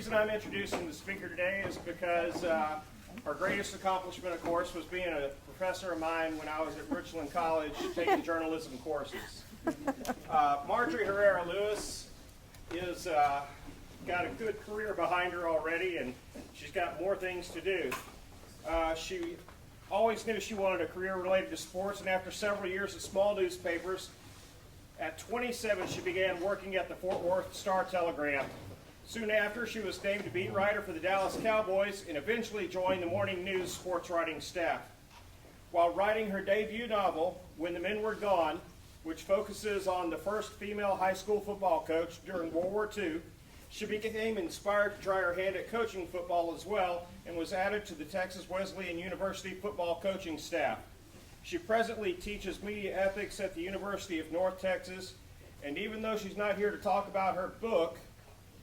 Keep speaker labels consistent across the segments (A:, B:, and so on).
A: reason I'm introducing the speaker today is because our greatest accomplishment, of course, was being a professor of mine when I was at Richland College taking journalism courses. Marjorie Herrera Lewis is got a good career behind her already, and she's got more things to do. She always knew she wanted a career related to sports, and after several years at small newspapers, at 27 she began working at the Fort Worth Star-Telegram. Soon after, she was named a beat writer for the Dallas Cowboys and eventually joined the morning news sports writing staff. While writing her debut novel, When the Men Were Gone, which focuses on the first female high school football coach during World War II, she became inspired to try her hand at coaching football as well and was added to the Texas Wesleyan University football coaching staff. She presently teaches media ethics at the University of North Texas, and even though she's not here to talk about her book,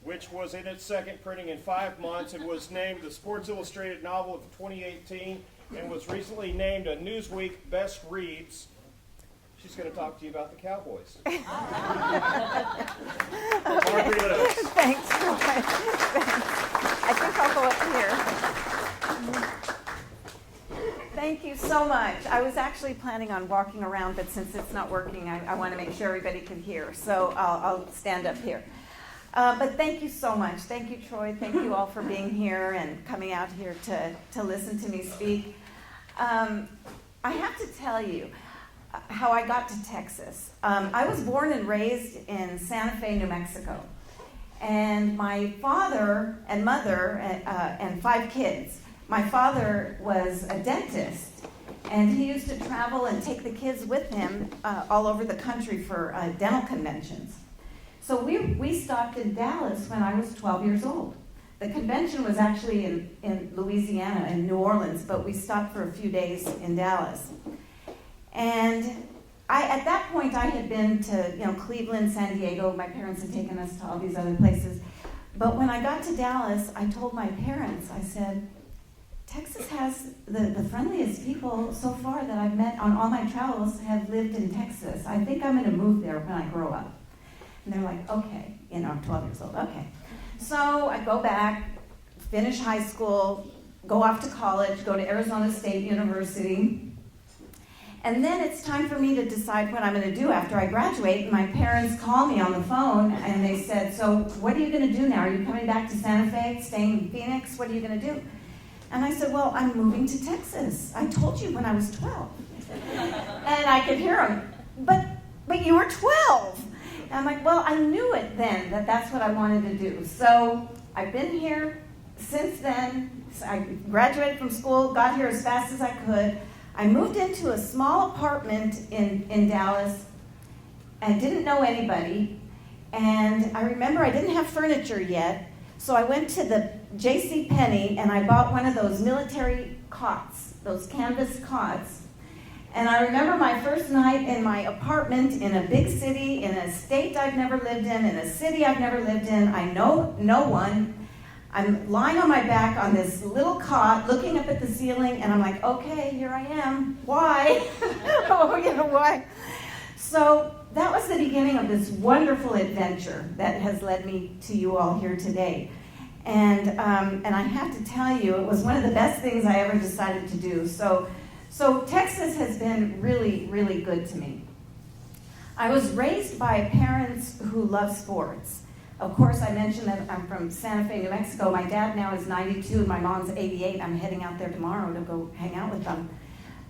A: which was in its second printing in 5 months and was named the Sports Illustrated Novel of 2018 and was recently named a Newsweek Best Reads, she's going to talk to you about the Cowboys. Marjorie Lewis.
B: Thanks. I think I'll go up here. Thank you so much. I was actually planning on walking around, but since it's not working, I want to make sure everybody can hear. So I'll stand up here. But thank you so much. Thank you, Troy. Thank you all for being here and coming out here to listen to me speak. I have to tell you how I got to Texas. I was born and raised in Santa Fe, New Mexico. And my father and mother and 5 kids. My father was a dentist, and he used to travel and take the kids with him all over the country for dental conventions. So we stopped in Dallas when I was 12 years old. The convention was actually in Louisiana, in New Orleans, but we stopped for a few days in Dallas. And at that point, I had been to Cleveland, San Diego. My parents had taken us to all these other places. But when I got to Dallas, I told my parents, I said, Texas has the friendliest people so far that I've met on all my travels have lived in Texas. I think I'm going to move there when I grow up. And they're like, okay, I'm 12 years old, okay. So I go back, finish high school, go off to college, go to Arizona State University. And then it's time for me to decide what I'm going to do after I graduate. And my parents call me on the phone and they said, so what are you going to do now? Are you coming back to Santa Fe, staying in Phoenix? What are you going to do? And I said, well, I'm moving to Texas. I told you when I was 12. And I could hear them, but you were 12. And I'm like, well, I knew it then that that's what I wanted to do. So I've been here since then. I graduated from school, got here as fast as I could. I moved into a small apartment in Dallas. I didn't know anybody. And I remember I didn't have furniture yet. So I went to the J.C. Penney and I bought one of those military cots, those canvas cots. And I remember my first night in my apartment in a big city, in a state I've never lived in a city I've never lived in. I know no one. I'm lying on my back on this little cot, looking up at the ceiling, and I'm like, okay, here I am. Why? Why? So that was the beginning of this wonderful adventure that has led me to you all here today. And I have to tell you, it was one of the best things I ever decided to do. So Texas has been really, really good to me. I was raised by parents who love sports. Of course, I mentioned that I'm from Santa Fe, New Mexico. My dad now is 92 and my mom's 88. I'm heading out there tomorrow to go hang out with them.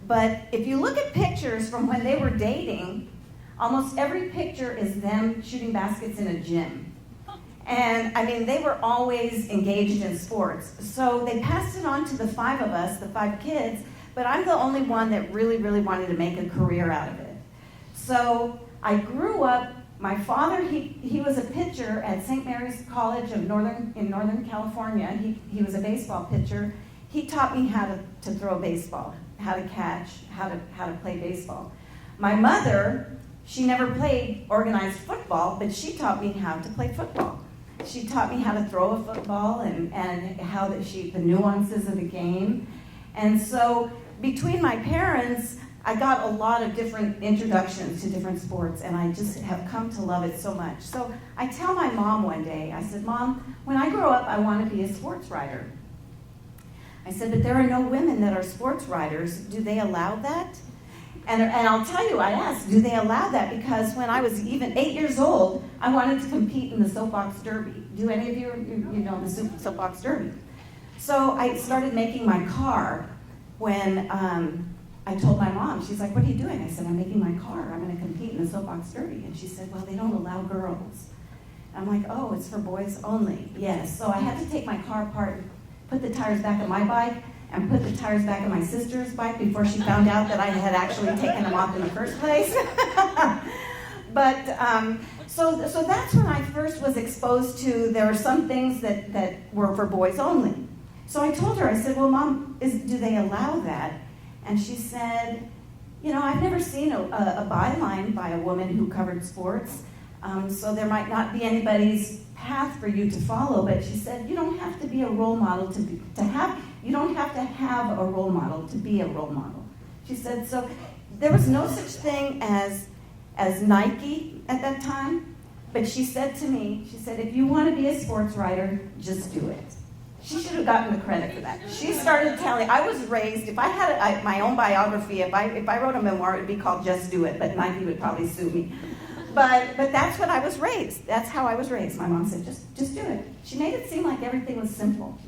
B: But if you look at pictures from when they were dating, almost every picture is them shooting baskets in a gym. And I mean, they were always engaged in sports. So they passed it on to the 5 of us, the 5 kids, but I'm the only one that really, really wanted to make a career out of it. So I grew up, my father, he was a pitcher at St. Mary's College of Northern California. He was a baseball pitcher. He taught me how to throw a baseball, how to catch, how to play baseball. My mother, she never played organized football, but she taught me how to play football. She taught me how to throw a football and how the nuances of the game. And so between my parents, I got a lot of different introductions to different sports, and I just have come to love it so much. So I tell my mom one day, I said, Mom, when I grow up, I want to be a sports writer. I said, but there are no women that are sports writers. Do they allow that? And I'll tell you, I asked, do they allow that? Because when I was even 8 years old, I wanted to compete in the soapbox derby. Do any of you know the soapbox derby? So I started making my car when I told my mom. She's like, what are you doing? I said, I'm making my car. I'm going to compete in the soapbox derby. And she said, well, they don't allow girls. I'm like, oh, it's for boys only. Yes. So I had to take my car apart, put the tires back on my bike, and put the tires back on my sister's bike before she found out that I had actually taken them off in the first place. But so that's when I first was exposed to, there are some things that were for boys only. So I told her, I said, well, Mom, do they allow that? And she said, you know, I've never seen a byline by a woman who covered sports, so there might not be anybody's path for you to follow, but she said, you don't have to be a role model you don't have to have a role model to be a role model. She said, so there was no such thing as Nike at that time, but she said to me, she said, if you want to be a sports writer, just do it. She should have gotten the credit for that. She started telling, I was raised, if I had my own biography, if I wrote a memoir, it would be called Just Do It, but Nike would probably sue me. But that's what I was raised. That's how I was raised. My mom said, just do it. She made it seem like everything was simple.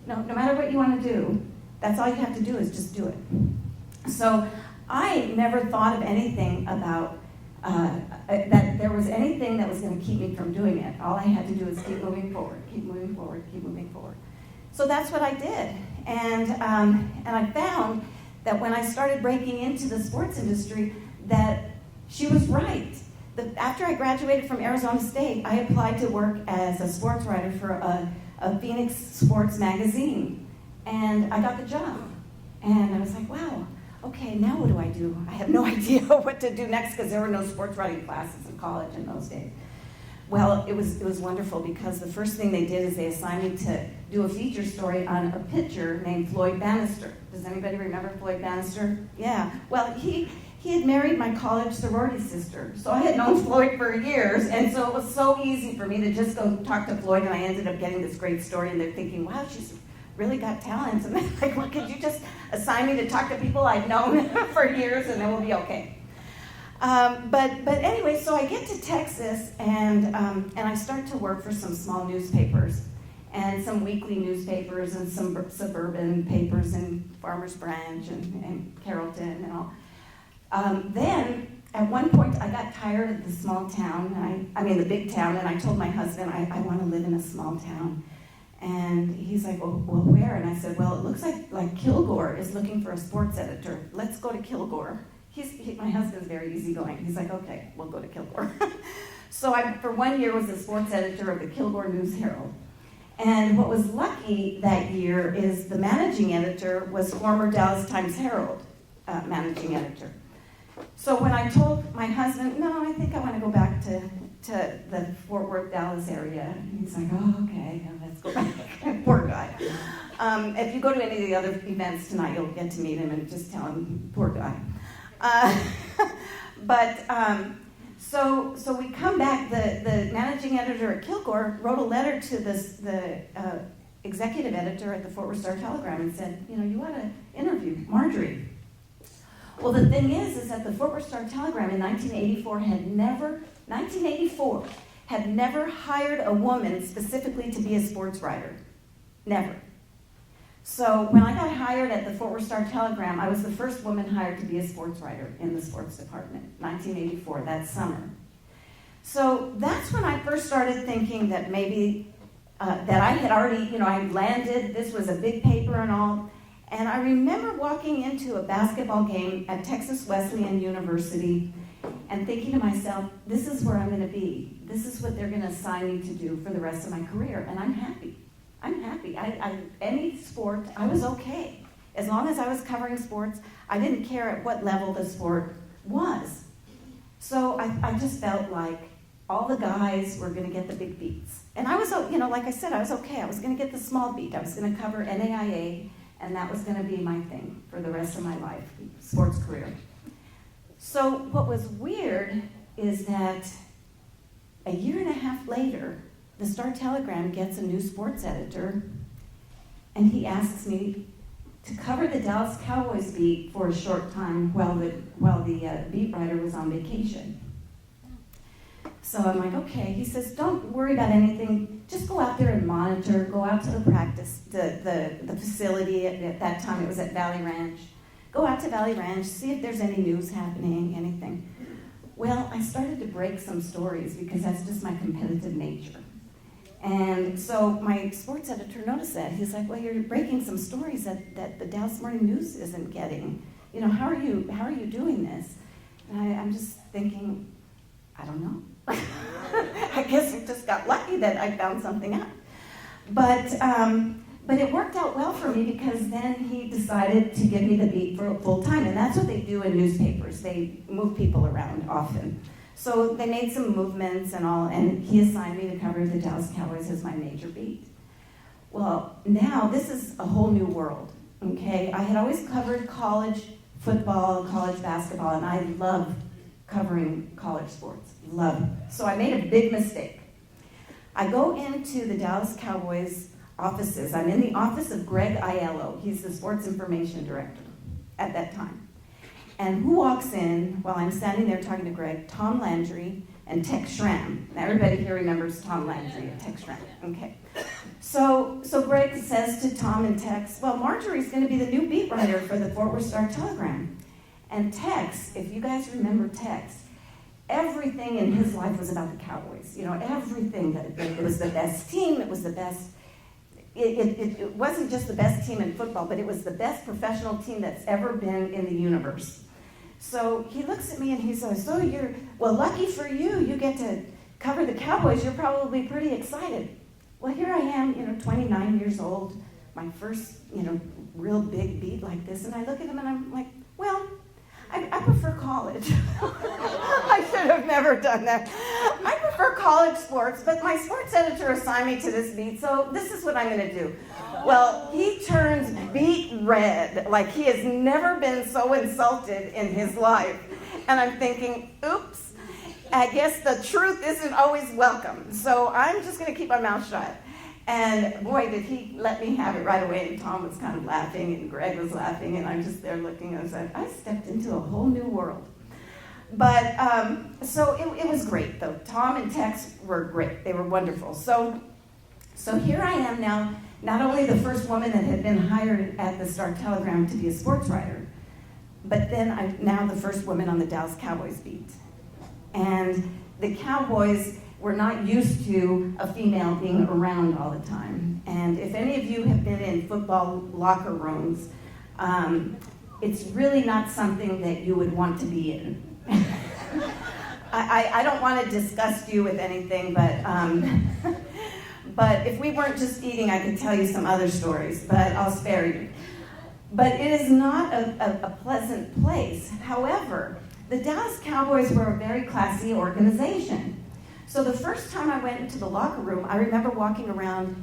B: No matter what you want to do, that's all you have to do is just do it. So I never thought of anything about that there was anything that was going to keep me from doing it. All I had to do was keep moving forward, keep moving forward, keep moving forward. So that's what I did. And I found that when I started breaking into the sports industry, that she was right. After I graduated from Arizona State, I applied to work as a sports writer for a Phoenix sports magazine. And I got the job. And I was like, wow, okay, now what do I do? I have no idea what to do next because there were no sports writing classes in college in those days. Well, it was wonderful because the first thing they did is they assigned me to do a feature story on a pitcher named Floyd Bannister. Does anybody remember Floyd Bannister? Yeah. Well, he had married my college sorority sister. So I had known Floyd for years, and so it was so easy for me to just go talk to Floyd, and I ended up getting this great story, and they're thinking, wow, she's really got talent. And they're like, well, could you just assign me to talk to people I've known for years, and then we'll be okay. But anyway, so I get to Texas, and I start to work for some small newspapers, and some weekly newspapers, and some suburban papers, and Farmers Branch, and Carrollton, and all. Then, at one point, I got tired of the small town, I mean the big town, and I told my husband, I want to live in a small town. And he's like, well, where? And I said, well, it looks like Kilgore is looking for a sports editor. Let's go to Kilgore. My husband's very easygoing. He's like, okay, we'll go to Kilgore. So I, for 1 year, was the sports editor of the Kilgore News-Herald. And what was lucky that year is the managing editor was former Dallas Times-Herald managing editor. So when I told my husband, no, I think I want to go back to the Fort Worth, Dallas area, he's like, oh, okay, let's go back. Poor guy. If you go to any of the other events tonight, you'll get to meet him and just tell him, poor guy. So we come back, the managing editor at Kilgore wrote a letter to the executive editor at the Fort Worth Star-Telegram and said, you ought to interview Marjorie. Well, the thing is that the Fort Worth Star-Telegram in 1984 had never hired a woman specifically to be a sports writer. Never. So when I got hired at the Fort Worth Star-Telegram, I was the first woman hired to be a sports writer in the sports department, 1984, that summer. So that's when I first started thinking that maybe, that I had already, I landed, this was a big paper and all. And I remember walking into a basketball game at Texas Wesleyan University and thinking to myself, this is where I'm going to be. This is what they're going to assign me to do for the rest of my career, and I'm happy. I'm happy. Any sport, I was okay. As long as I was covering sports, I didn't care at what level the sport was. So I just felt like all the guys were going to get the big beats. And I was, like I said, I was okay. I was going to get the small beat. I was going to cover NAIA, and that was going to be my thing for the rest of my life, sports career. So what was weird is that a year and a half later, the Star-Telegram gets a new sports editor, and he asks me to cover the Dallas Cowboys beat for a short time while the beat writer was on vacation. So I'm like, okay. He says, don't worry about anything. Just go out there and monitor. Go out to the practice, the facility. At that time, it was at Valley Ranch. Go out to Valley Ranch, see if there's any news happening, anything. Well, I started to break some stories because that's just my competitive nature. And so my sports editor noticed that. He's like, well, you're breaking some stories that the Dallas Morning News isn't getting. You know, how are you doing this? And I'm just thinking, I don't know. I guess I just got lucky that I found something out. But it worked out well for me because then he decided to give me the beat for full time. And that's what they do in newspapers. They move people around often. So they made some movements and all, and he assigned me to cover the Dallas Cowboys as my major beat. Well, now this is a whole new world, okay? I had always covered college football, college basketball, and I love covering college sports, love it. So I made a big mistake. I go into the Dallas Cowboys offices. I'm in the office of Greg Aiello. He's the sports information director at that time. And who walks in while I'm standing there talking to Greg? Tom Landry and Tex Schramm. Now everybody here remembers Tom Landry and Tex Schramm. Okay. So Greg says to Tom and Tex, well, Marjorie's going to be the new beat writer for the Fort Worth Star-Telegram. And Tex, if you guys remember Tex, everything in his life was about the Cowboys. You know, everything. It was the best team. It was the best. It wasn't just the best team in football, but it was the best professional team that's ever been in the universe. So he looks at me and he says, well, lucky for you, you get to cover the Cowboys. You're probably pretty excited. Well, here I am, 29 years old, my first, real big beat like this. And I look at him and I'm like, well, I prefer college. I should have never done that. I prefer college sports, but my sports editor assigned me to this beat, so this is what I'm going to do. Well, he turns beet red, like he has never been so insulted in his life. And I'm thinking, oops, I guess the truth isn't always welcome. So I'm just going to keep my mouth shut. And boy, did he let me have it right away. And Tom was kind of laughing, and Greg was laughing, and I'm just there looking. I was like, I stepped into a whole new world. But, so it was great, though. Tom and Tex were great. They were wonderful. So here I am now, not only the first woman that had been hired at the Star-Telegram to be a sports writer, but then I'm now the first woman on the Dallas Cowboys beat. And the Cowboys were not used to a female being around all the time. And if any of you have been in football locker rooms, it's really not something that you would want to be in. I don't want to disgust you with anything, but if we weren't just eating, I could tell you some other stories, but I'll spare you. But it is not a pleasant place. However, the Dallas Cowboys were a very classy organization. So the first time I went into the locker room, I remember walking around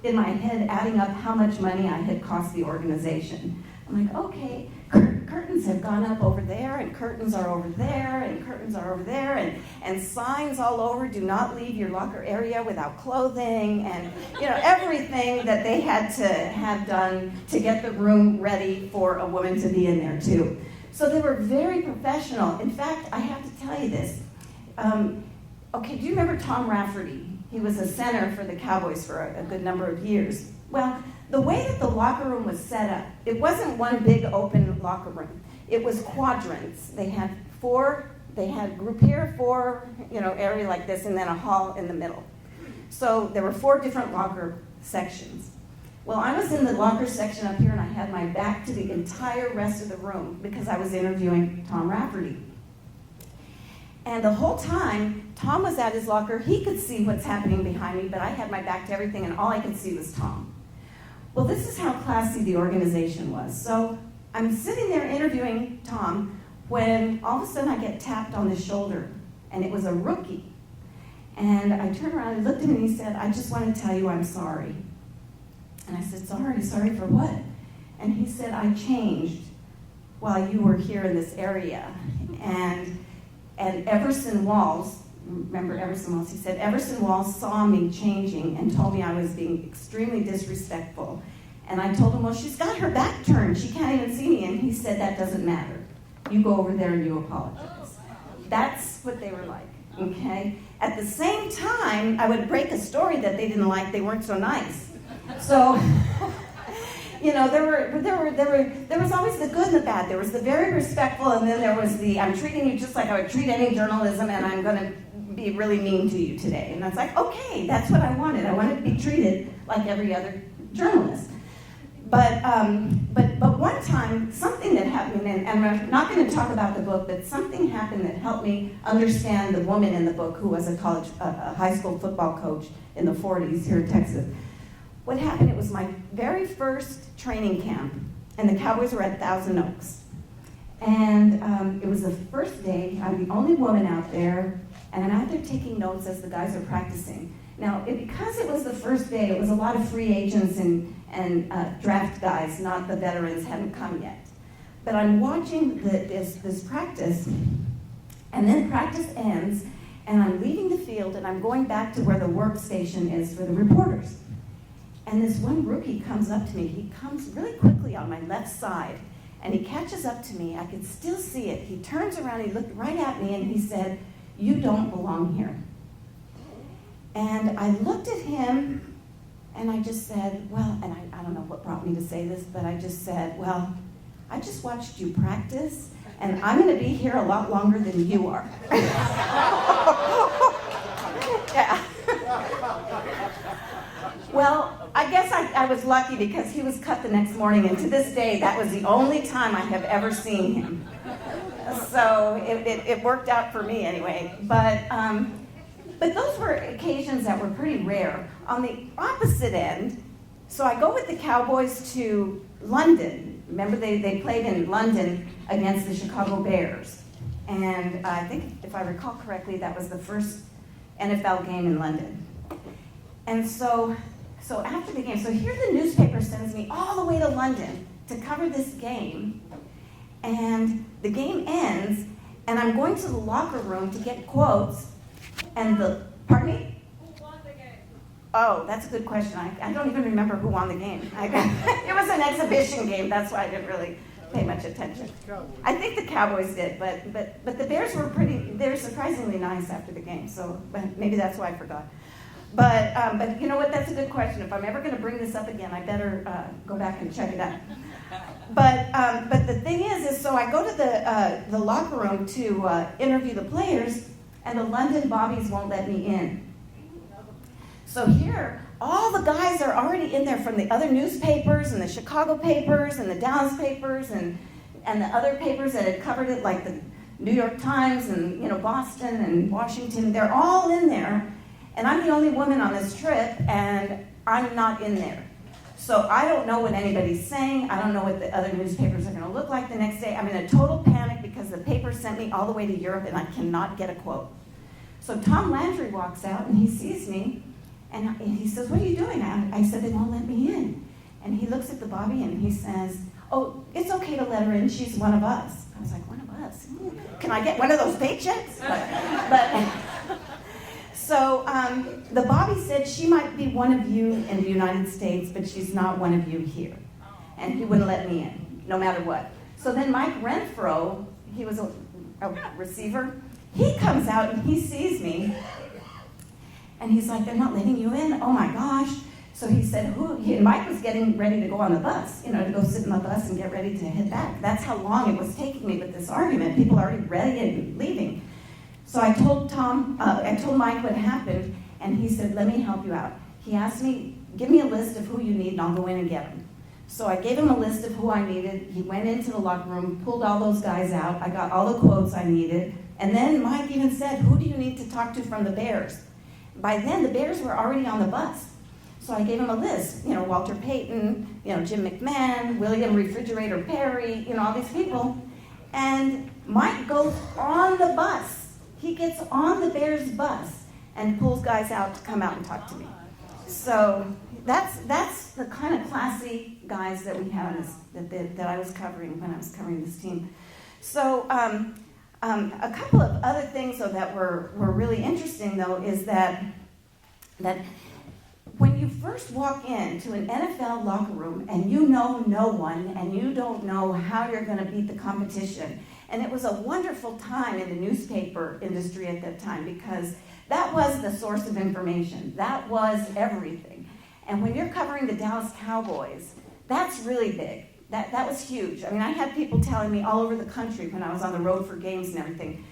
B: in my head adding up how much money I had cost the organization. I'm like, okay, curtains have gone up over there, and curtains are over there, and curtains are over there, and signs all over, do not leave your locker area without clothing, and everything that they had to have done to get the room ready for a woman to be in there too. So they were very professional. In fact, I have to tell you this. Okay, do you remember Tom Rafferty? He was a center for the Cowboys for a good number of years. Well, the way that the locker room was set up, it wasn't one big open locker room. It was quadrants. They had group here, four, area like this, and then a hall in the middle. So there were 4 different locker sections. Well, I was in the locker section up here, and I had my back to the entire rest of the room because I was interviewing Tom Rafferty. And the whole time, Tom was at his locker. He could see what's happening behind me, but I had my back to everything, and all I could see was Tom. Well, this is how classy the organization was. So I'm sitting there interviewing Tom when all of a sudden I get tapped on the shoulder, and it was a rookie. And I turned around and looked at him, and he said, I just want to tell you I'm sorry. And I said, sorry for what? And he said, I changed while you were here in this area. And Everson Walls, remember Everson Walls, he said, Everson Walls saw me changing and told me I was being extremely disrespectful. And I told him, well, she's got her back turned. She can't even see me. And he said, that doesn't matter. You go over there and you apologize. That's what they were like, okay? At the same time, I would break a story that they didn't like. They weren't so nice. So, you know, there was always the good and the bad. There was the very respectful, and then there was the, I'm treating you just like I would treat any journalism, and I'm going to be really mean to you today. And I was like, okay, that's what I wanted. I wanted to be treated like every other journalist. But one time, something that happened, and I'm not going to talk about the book, but something happened that helped me understand the woman in the book who was a high school football coach in the 40s here in Texas. What happened, it was my very first training camp, and the Cowboys were at Thousand Oaks. And it was the first day, I'm the only woman out there, and I'm out there taking notes as the guys are practicing. Now, because it was the first day, it was a lot of free agents and draft guys, not the veterans, hadn't come yet. But I'm watching this practice, and then practice ends, and I'm leaving the field, and I'm going back to where the workstation is for the reporters. And this one rookie comes up to me. He comes really quickly on my left side, and he catches up to me. I could still see it. He turns around, he looked right at me, and he said, "You don't belong here." And I looked at him, and I just said, well, and I don't know what brought me to say this, but I just said, well, I just watched you practice, and I'm going to be here a lot longer than you are. Yeah. Well, I guess I was lucky because he was cut the next morning, and to this day, that was the only time I have ever seen him. So it worked out for me anyway. But those were occasions that were pretty rare. On the opposite end, so I go with the Cowboys to London. Remember, they played in London against the Chicago Bears. And I think, if I recall correctly, that was the first NFL game in London. And so after the game, so here the newspaper sends me all the way to London to cover this game. And the game ends, and I'm going to the locker room to get quotes. And pardon me?
C: Who won the game?
B: Oh, that's a good question. I don't even remember who won the game. It was an exhibition game. That's why I didn't really pay much attention. I think the Cowboys did, but the Bears they were surprisingly nice after the game. So maybe that's why I forgot. But you know what? That's a good question. If I'm ever going to bring this up again, I better go back and check it out. But the thing is so I go to the locker room to interview the players. And the London Bobbies won't let me in. So here, all the guys are already in there from the other newspapers and the Chicago papers and the Dallas papers and the other papers that had covered it, like the New York Times and Boston and Washington. They're all in there, and I'm the only woman on this trip, and I'm not in there. So I don't know what anybody's saying. I don't know what the other newspapers are going to look like the next day. I'm in a total panic because the paper sent me all the way to Europe and I cannot get a quote. So Tom Landry walks out and he sees me and he says, "What are you doing?" I said, "They won't let me in." And he looks at the Bobby and he says, "Oh, it's okay to let her in. She's one of us." I was like, "One of us? Can I get one of those paychecks?" So the Bobby said, "She might be one of you in the United States, but she's not one of you here." And he wouldn't let me in, no matter what. So then Mike Renfro, he was a receiver, he comes out and he sees me, and he's like, "They're not letting you in? Oh my gosh." So he said, Mike was getting ready to go on the bus, to go sit in the bus and get ready to head back. That's how long it was taking me with this argument. People are already ready and leaving. So I told Mike what happened, and he said, "Let me help you out." He asked me, "Give me a list of who you need, and I'll go in and get them." So I gave him a list of who I needed. He went into the locker room, pulled all those guys out. I got all the quotes I needed. And then Mike even said, "Who do you need to talk to from the Bears?" By then, the Bears were already on the bus. So I gave him a list, Walter Payton, Jim McMahon, William Refrigerator Perry, all these people. And Mike goes on the bus. He gets on the Bears bus and pulls guys out to come out and talk to me. So that's the kind of classy guys that we have that I was covering when I was covering this team. So A couple of other things, though, that were really interesting, though, is that when you first walk into an NFL locker room and you know no one and you don't know how you're going to beat the competition, and it was a wonderful time in the newspaper industry at that time because that was the source of information. That was everything. And when you're covering the Dallas Cowboys, that's really big. That was huge. I mean, I had people telling me all over the country when I was on the road for games and everything,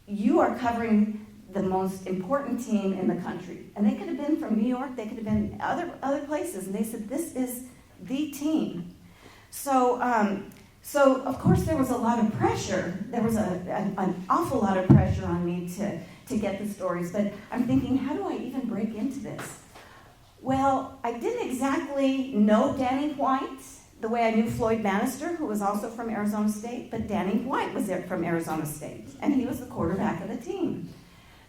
B: you are covering the most important team in the country. And they could have been from New York, they could have been other places, and they said, this is the team. So of course there was a lot of pressure. There was an awful lot of pressure on me to get the stories, but I'm thinking, how do I even break into this? Well, I didn't exactly know Danny White the way I knew Floyd Bannister, who was also from Arizona State, but Danny White was there from Arizona State, and he was the quarterback of the team.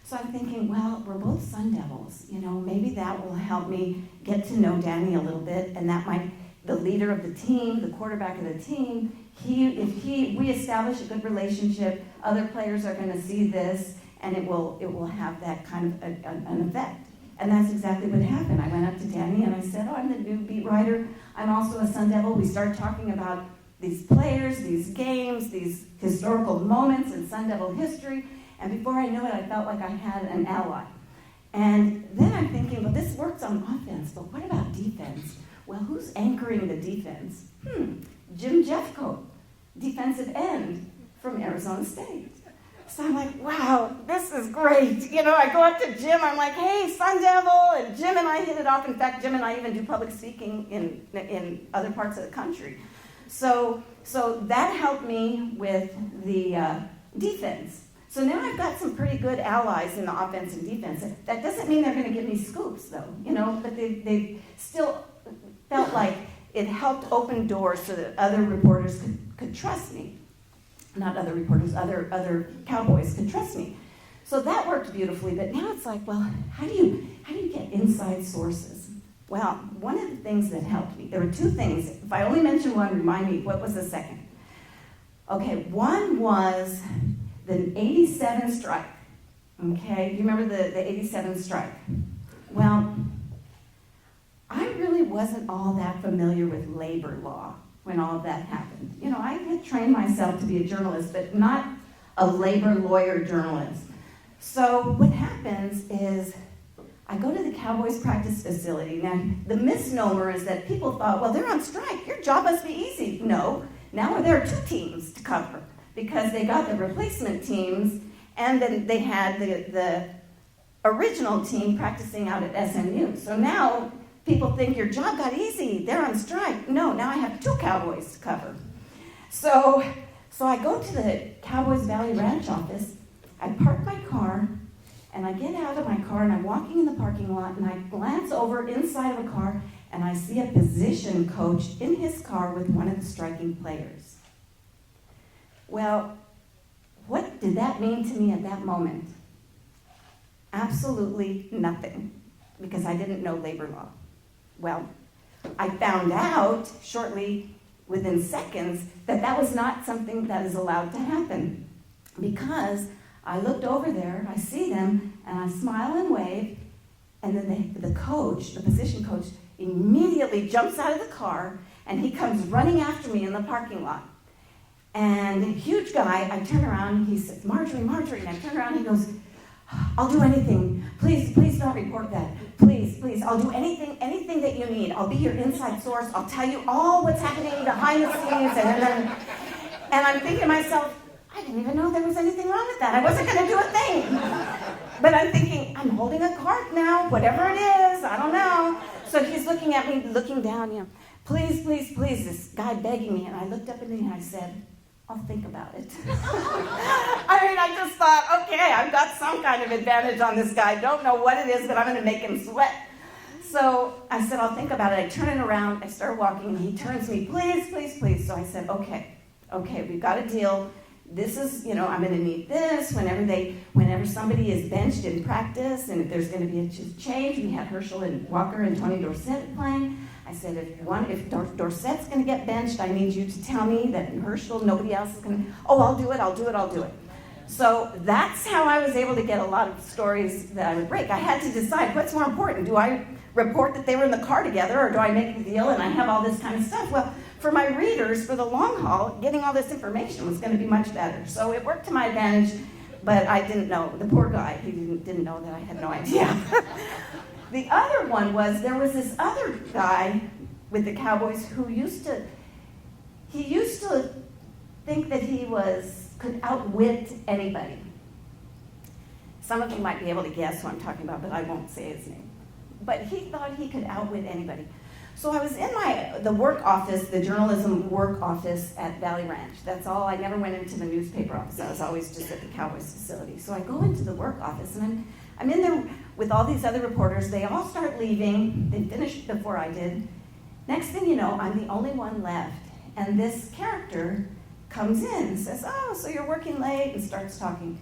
B: So I'm thinking, well, we're both Sun Devils, maybe that will help me get to know Danny a little bit, and that might, the leader of the team, the quarterback of the team, if we establish a good relationship, other players are going to see this, and it will have that kind of an effect. And that's exactly what happened. I went up to Danny and I said, I'm the new beat writer. I'm also a Sun Devil. We started talking about these players, these games, these historical moments in Sun Devil history. And before I knew it, I felt like I had an ally. And then I'm thinking, well, this works on offense, but what about defense? Well, who's anchoring the defense? Jim Jeffcoat, defensive end from Arizona State. So I'm like, wow, this is great. I go up to Jim, I'm like, hey, Sun Devil, and Jim and I hit it off. In fact, Jim and I even do public speaking in other parts of the country. So that helped me with the defense. So now I've got some pretty good allies in the offense and defense. That doesn't mean they're going to give me scoops, though, but they still felt like it helped open doors so that other reporters could trust me. Not other reporters, other Cowboys could trust me. So that worked beautifully, but now it's like, well, how do you get inside sources? Well, one of the things that helped me, there were two things. If I only mention one, remind me, what was the second? Okay, one was the 87 strike. Okay, do you remember the 87 strike? Well, I really wasn't all that familiar with labor law when all of that happened. I had trained myself to be a journalist, but not a labor lawyer journalist. So what happens is I go to the Cowboys practice facility. Now, the misnomer is that people thought, well, they're on strike. Your job must be easy. No, now there are two teams to cover because they got the replacement teams and then they had the original team practicing out at SMU. So now people think your job got easy. They're on strike. No, now I have two Cowboys to cover. So I go to the Cowboys Valley Ranch office. I park my car, and I get out of my car, and I'm walking in the parking lot, and I glance over inside of a car, and I see a position coach in his car with one of the striking players. Well, what did that mean to me at that moment? Absolutely nothing, because I didn't know labor law. Well, I found out shortly, within seconds, that was not something that is allowed to happen. Because I looked over there, I see them, and I smile and wave, and then the coach, the position coach, immediately jumps out of the car, and he comes running after me in the parking lot. And the huge guy, I turn around, he says, Marjorie, and I turn around, he goes, I'll do anything. Please don't report that. Please, I'll do anything that you need. I'll be your inside source. I'll tell you all what's happening behind the scenes. And I'm thinking to myself, I didn't even know there was anything wrong with that. I wasn't going to do a thing. But I'm thinking, I'm holding a cart now, whatever it is, I don't know. So he's looking at me, looking down, please, this guy begging me. And I looked up at him and I said, I'll think about it. I just thought, okay, I've got some kind of advantage on this guy. Don't know what it is, but I'm going to make him sweat. So I said, I'll think about it. I turn it around. I start walking, and he turns to me, please. So I said, okay, we've got a deal. This is, I'm going to need this. Whenever somebody is benched in practice, and if there's going to be a change, we had Herschel and Walker and Tony Dorsett playing. I said, if Dorsett's going to get benched, I need you to tell me that Herschel, nobody else is going to. Oh, I'll do it. So that's how I was able to get a lot of stories that I would break. I had to decide what's more important. Do I report that they were in the car together, or do I make the deal and I have all this kind of stuff? Well, for my readers, for the long haul, getting all this information was going to be much better. So it worked to my advantage, but I didn't know. The poor guy, he didn't know that I had no idea. The other one was, there was this other guy with the Cowboys who used to think that he could outwit anybody. Some of you might be able to guess who I'm talking about, but I won't say his name. But he thought he could outwit anybody. So I was in the work office, the journalism work office at Valley Ranch. That's all. I never went into the newspaper office. I was always just at the Cowboys facility. So I go into the work office, and I'm in there with all these other reporters. They all start leaving. They finished before I did. Next thing you know, I'm the only one left. And this character comes in and says, "Oh, so you're working late," and starts talking.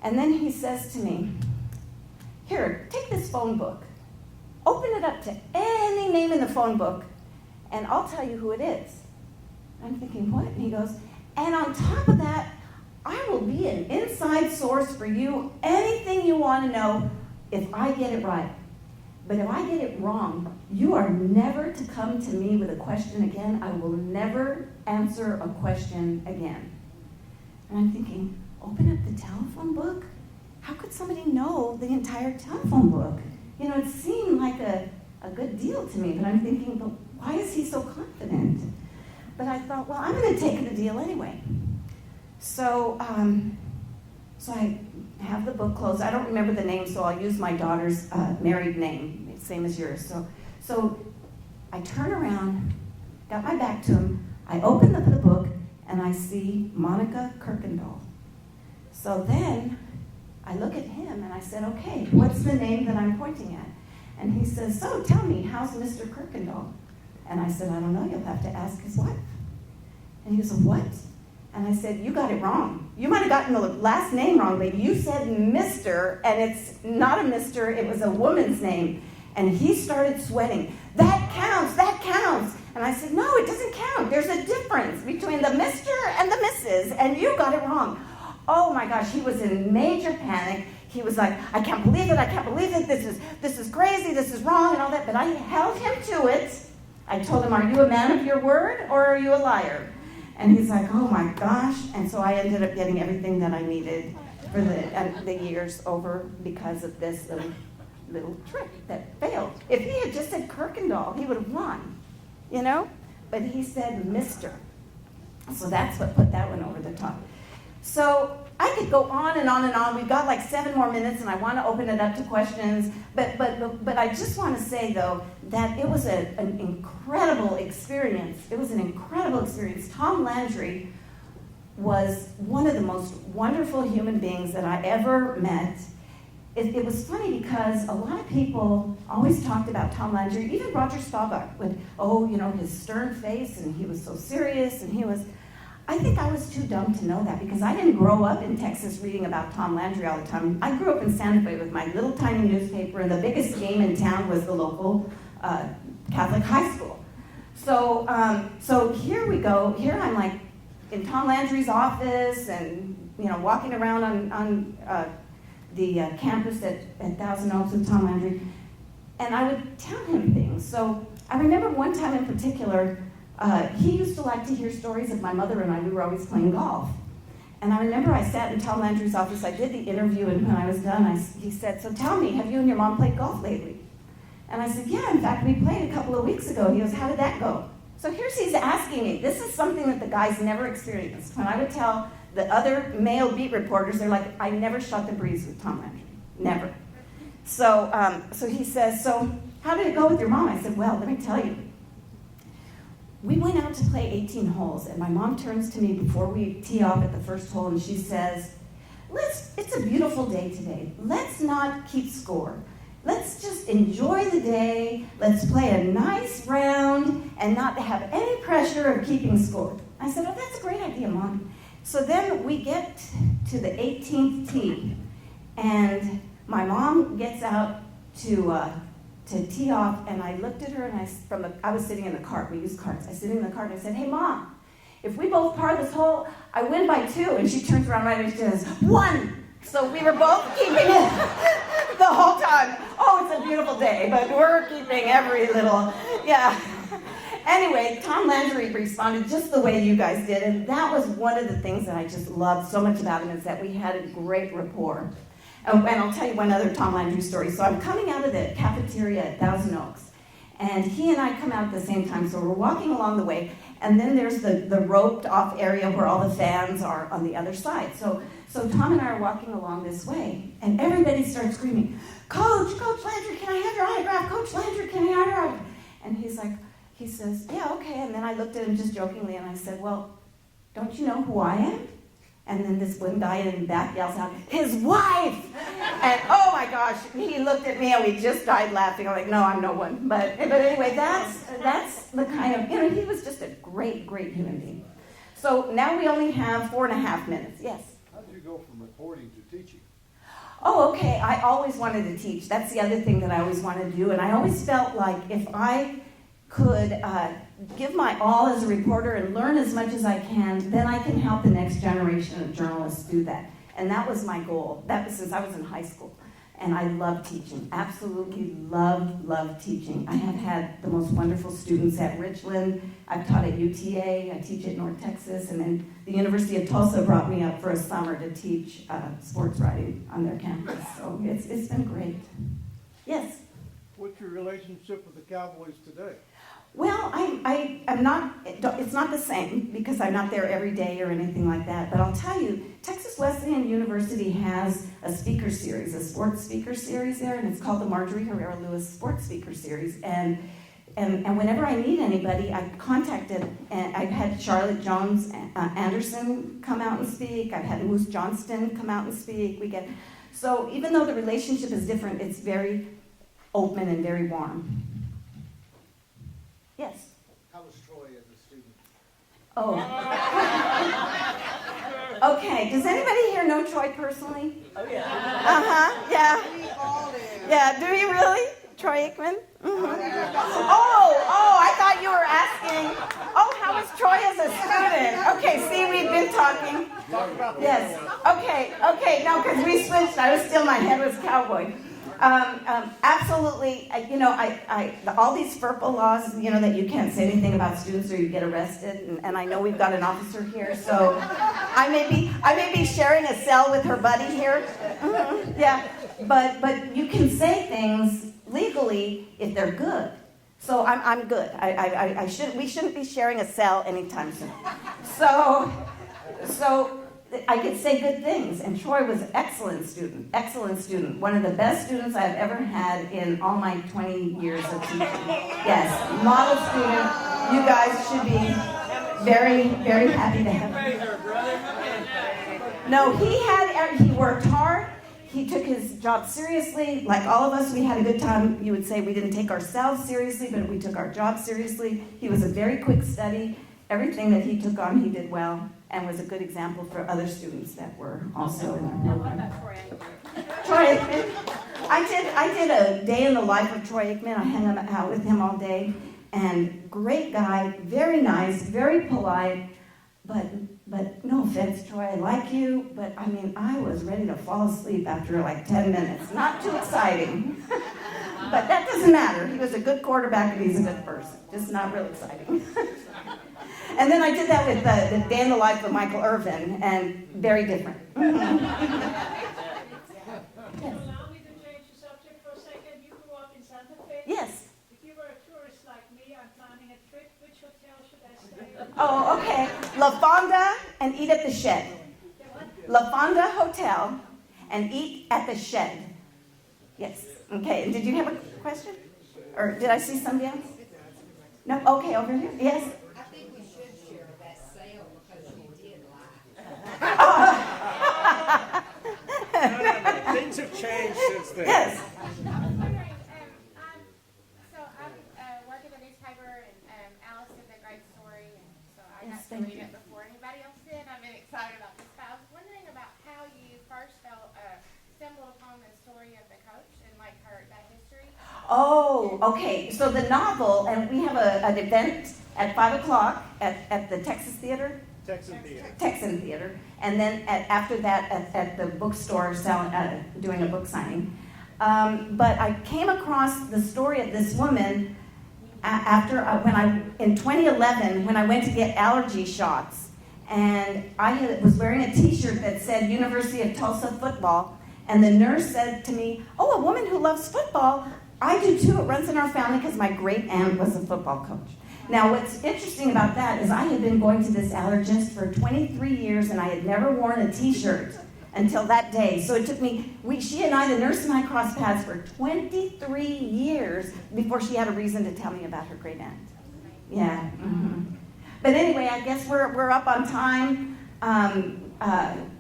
B: And then he says to me, "Here, take this phone book. Open it up to any name in the phone book, and I'll tell you who it is." I'm thinking, what? And he goes, "And on top of that, I will be an inside source for you, anything you want to know, if I get it right. But if I get it wrong, you are never to come to me with a question again. I will never answer a question again." And I'm thinking, open up the telephone book? How could somebody know the entire telephone book? You know, it seemed like a good deal to me, but I'm thinking, but why is he so confident? But I thought, well, I'm going to take the deal anyway. So I have the book closed. I don't remember the name, so I'll use my daughter's married name, same as yours. So I turn around, got my back to him, I open the book, and I see Monica Kirkendall. So then I look at him and I said, "Okay, what's the name that I'm pointing at?" And he says, "So tell me, how's Mr. Kirkendall?" And I said, "I don't know, you'll have to ask his wife." And he said, "What?" And I said, "You got it wrong. You might have gotten the last name wrong, but you said Mr., and it's not a Mr., it was a woman's name." And he started sweating. "That counts, that counts." And I said, "No, it doesn't count. There's a difference between the Mr. and the Mrs., and you got it wrong." Oh my gosh, he was in major panic. He was like, "I can't believe it, I can't believe it, this is crazy, this is wrong," and all that. But I held him to it. I told him, "Are you a man of your word, or are you a liar?" And he's like, "Oh my gosh." And so I ended up getting everything that I needed for the years over because of this little trick that failed. If he had just said Kirkendall, he would have won, you know? But he said Mr. So that's what put that one over the top. So I could go on and on and on. We've got like 7 more minutes, and I want to open it up to questions. But I just want to say, though, that it was an incredible experience. It was an incredible experience. Tom Landry was one of the most wonderful human beings that I ever met. It was funny because a lot of people always talked about Tom Landry, even Roger Staubach, with, his stern face, and he was so serious, and I think I was too dumb to know that because I didn't grow up in Texas reading about Tom Landry all the time. I grew up in Santa Fe with my little tiny newspaper, and the biggest game in town was the local Catholic high school. So here we go. Here I'm like in Tom Landry's office, and walking around on the campus at Thousand Oaks with Tom Landry, and I would tell him things. So I remember one time in particular. He used to like to hear stories of my mother and I. We were always playing golf. And I remember I sat in Tom Landry's office. I did the interview, and when I was done, he said, "So tell me, have you and your mom played golf lately?" And I said, "Yeah, in fact, we played a couple of weeks ago." He goes, "How did that go?" So he's asking me. This is something that the guys never experienced. When I would tell the other male beat reporters, they're like, "I never shot the breeze with Tom Landry. Never." So he says, "So how did it go with your mom?" I said, "Well, let me tell you. We went out to play 18 holes, and my mom turns to me before we tee off at the first hole, and she says, it's a beautiful day today. Let's not keep score. Let's just enjoy the day. Let's play a nice round and not have any pressure of keeping score." I said, "Oh, that's a great idea, Mom." So then we get to the 18th tee, and my mom gets out to tee off, and I looked at her, and I was sitting in the cart. We use carts. I sit in the cart, and I said, "Hey, Mom, if we both par this hole, I win by 2. And she turns around right and she says, 1. So we were both keeping it the whole time. Oh, it's a beautiful day, but we're keeping every little, yeah. Anyway, Tom Landry responded just the way you guys did, and that was one of the things that I just loved so much about him, is that we had a great rapport. And I'll tell you one other Tom Landry story. So I'm coming out of the cafeteria at Thousand Oaks, and he and I come out at the same time, so we're walking along the way, and then there's the roped off area where all the fans are on the other side. So Tom and I are walking along this way, and everybody starts screaming, Coach Landry, can I have your autograph? Coach Landry, can I have your autograph? And he says, yeah, okay. And then I looked at him just jokingly, and I said, well, don't you know who I am? And then this one guy in the back yells out, his wife! And oh my gosh, he looked at me and we just died laughing. I'm like, no, I'm no one. But anyway, that's the kind of, he was just a great, great human being. So now we only have 4.5 minutes. Yes?
C: How did you go from reporting to teaching?
B: Oh, okay. I always wanted to teach. That's the other thing that I always wanted to do. And I always felt like if I could give my all as a reporter and learn as much as I can, then I can help the next generation of journalists do that. And that was my goal. That was since I was in high school. And I love teaching. Absolutely love teaching. I have had the most wonderful students at Richland. I've taught at UTA. I teach at North Texas. And then the University of Tulsa brought me up for a summer to teach sports writing on their campus. So it's been great. Yes?
C: What's your relationship with the Cowboys today?
B: Well, I'm not, it's not the same because I'm not there every day or anything like that. But I'll tell you, Texas Wesleyan University has a speaker series, a sports speaker series there, and it's called the Marjorie Herrera Lewis Sports Speaker Series. And whenever I need anybody, I contacted, and I've had Charlotte Jones Anderson come out and speak. I've had Moose Johnston come out and speak. So even though the relationship is different, it's very open and very warm. Yes?
C: How was Troy as a student?
B: Oh. Okay, does anybody here know Troy personally?
D: Oh, yeah.
B: Uh-huh, yeah.
D: We all do.
B: Yeah, do you really? Troy Aikman? Mm-hmm. I thought you were asking, how was Troy as a student? Okay, see, we've been talking.
A: Talk about
B: Yes, okay, no, because we switched. My head was cowboy. Absolutely, all these FERPA laws, that you can't say anything about students or you get arrested, and I know we've got an officer here, so I may be sharing a cell with her buddy here. Mm-hmm, yeah, but you can say things legally if they're good. So I'm good. We shouldn't be sharing a cell anytime soon. So I could say good things, and Troy was an excellent student, one of the best students I've ever had in all my 20 years of teaching. Yes, model student. You guys should be very, very happy to have him. No, he worked hard. He took his job seriously. Like all of us, we had a good time. You would say we didn't take ourselves seriously, but we took our job seriously. He was a very quick study. Everything that he took on, he did well, and was a good example for other students that were also in our program. Troy Aikman. I did a day in the life of Troy Aikman. I hung out with him all day, and great guy, very nice, very polite, but no offense, Troy, I like you, but I was ready to fall asleep after like 10 minutes. Not too exciting, but that doesn't matter. He was a good quarterback and he's a good person, just not real exciting. And then I did that with the Day in the Life of Michael Irvin, and very different.
E: Allow me to change the subject for a second. You grew up in Santa Fe.
B: Yes.
E: If you were a tourist like me, I'm planning a trip. Which hotel should I stay at?
B: Oh, okay. La Fonda and eat at the Shed. La Fonda Hotel and eat at the Shed. Yes. Okay. And did you have a question? Or did I see somebody else? No? Okay, over here. Yes?
D: I think we should share that sale because you did lie.
A: No. Things have changed since then.
B: Yes.
F: I was wondering, I'm working at the newspaper, and Alice did a great story, and so I
B: Yes,
F: got to
B: thank
F: read
B: you.
F: it before anybody else did. I've been excited about this. But I was wondering about how you first stumbled upon the story of the coach and like that history.
B: Oh, okay. So the novel, and we have an event at 5 o'clock at the Texas Theater?
A: Texan Theater.
B: And then after that at the bookstore doing a book signing. But I came across the story of this woman in 2011 when I went to get allergy shots, and I was wearing a T-shirt that said University of Tulsa football, and the nurse said to me, "Oh, a woman who loves football. I do too. It runs in our family because my great aunt was a football coach." Now, what's interesting about that is I had been going to this allergist for 23 years, and I had never worn a T-shirt until that day. So it took me, she and I, the nurse and I, crossed paths for 23 years before she had a reason to tell me about her great aunt. Yeah. Mm-hmm. But anyway, I guess we're up on time.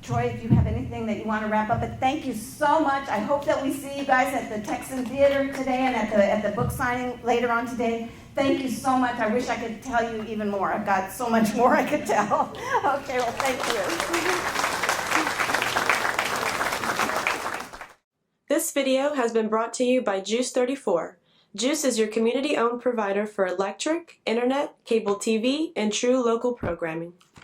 B: Troy, if you have anything that you want to wrap up, but thank you so much. I hope that we see you guys at the Texan Theater today and at the book signing later on today. Thank you so much. I wish I could tell you even more. I've got so much more I could tell. Okay, well, thank you.
G: This video has been brought to you by Juice 34. Juice is your community-owned provider for electric, internet, cable TV, and true local programming.